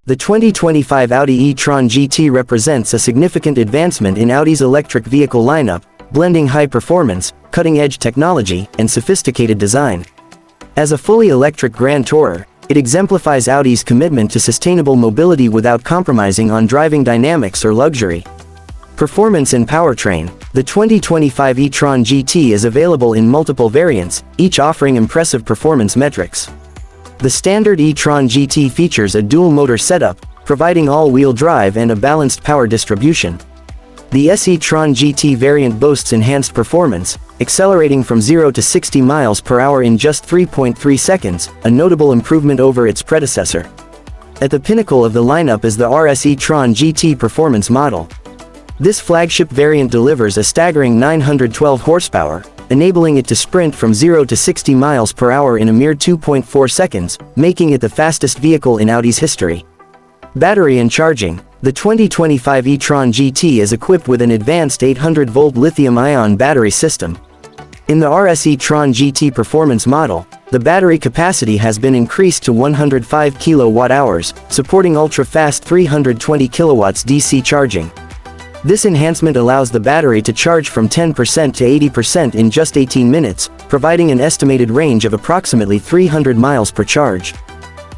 The 2025 Audi e-tron GT represents a significant advancement in Audi's electric vehicle lineup, blending high performance, cutting-edge technology, and sophisticated design. As a fully electric Grand Tourer, it exemplifies Audi's commitment to sustainable mobility without compromising on driving dynamics or luxury. Performance and powertrain. The 2025 e-tron GT is available in multiple variants, each offering impressive performance metrics. The standard e-tron GT features a dual-motor setup, providing all-wheel drive and a balanced power distribution. The e-tron GT variant boasts enhanced performance, accelerating from 0 to 60 miles per hour in just 3.3 seconds, a notable improvement over its predecessor. At the pinnacle of the lineup is the RS e-tron GT performance model. This flagship variant delivers a staggering 912 horsepower, enabling it to sprint from 0 to 60 miles per hour in a mere 2.4 seconds, making it the fastest vehicle in Audi's history. Battery and charging. The 2025 e-tron GT is equipped with an advanced 800-volt lithium-ion battery system. In the RS e-tron GT performance model, the battery capacity has been increased to 105 kWh, supporting ultra-fast 320 kW DC charging. This enhancement allows the battery to charge from 10% to 80% in just 18 minutes, providing an estimated range of approximately 300 miles per charge.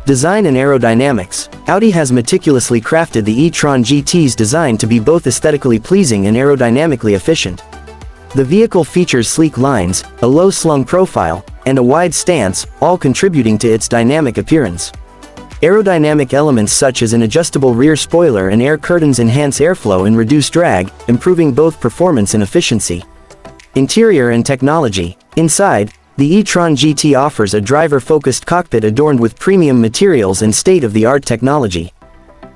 Design and aerodynamics. Audi has meticulously crafted the e-tron GT's design to be both aesthetically pleasing and aerodynamically efficient. The vehicle features sleek lines, a low-slung profile, and a wide stance, all contributing to its dynamic appearance. Aerodynamic elements such as an adjustable rear spoiler and air curtains enhance airflow and reduce drag, improving both performance and efficiency. Interior and technology. Inside, the e-tron GT offers a driver-focused cockpit adorned with premium materials and state-of-the-art technology.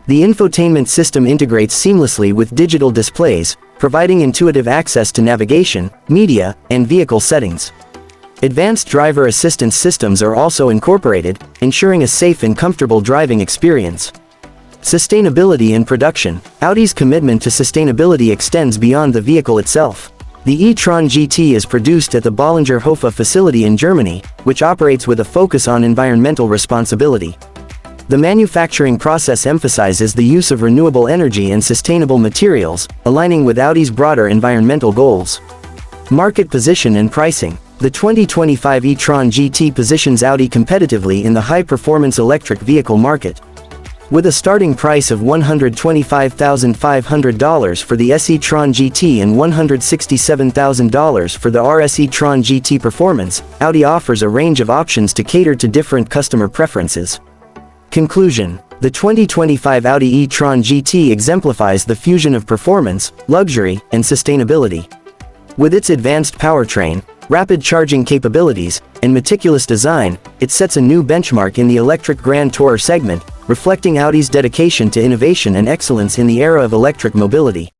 The infotainment system integrates seamlessly with digital displays, providing intuitive access to navigation, media, and vehicle settings. Advanced driver assistance systems are also incorporated, ensuring a safe and comfortable driving experience. Sustainability in production. Audi's commitment to sustainability extends beyond the vehicle itself. The e-tron GT is produced at the Bollinger-Hofe facility in Germany, which operates with a focus on environmental responsibility. The manufacturing process emphasizes the use of renewable energy and sustainable materials, aligning with Audi's broader environmental goals. Market position and pricing. The 2025 e-tron GT positions Audi competitively in the high-performance electric vehicle market. With a starting price of $125,500 for the e-tron GT and $167,000 for the RS e-tron GT Performance, Audi offers a range of options to cater to different customer preferences. Conclusion. The 2025 Audi e-tron GT exemplifies the fusion of performance, luxury, and sustainability. With its advanced powertrain, rapid charging capabilities, and meticulous design, it sets a new benchmark in the electric Grand Tourer segment, reflecting Audi's dedication to innovation and excellence in the era of electric mobility.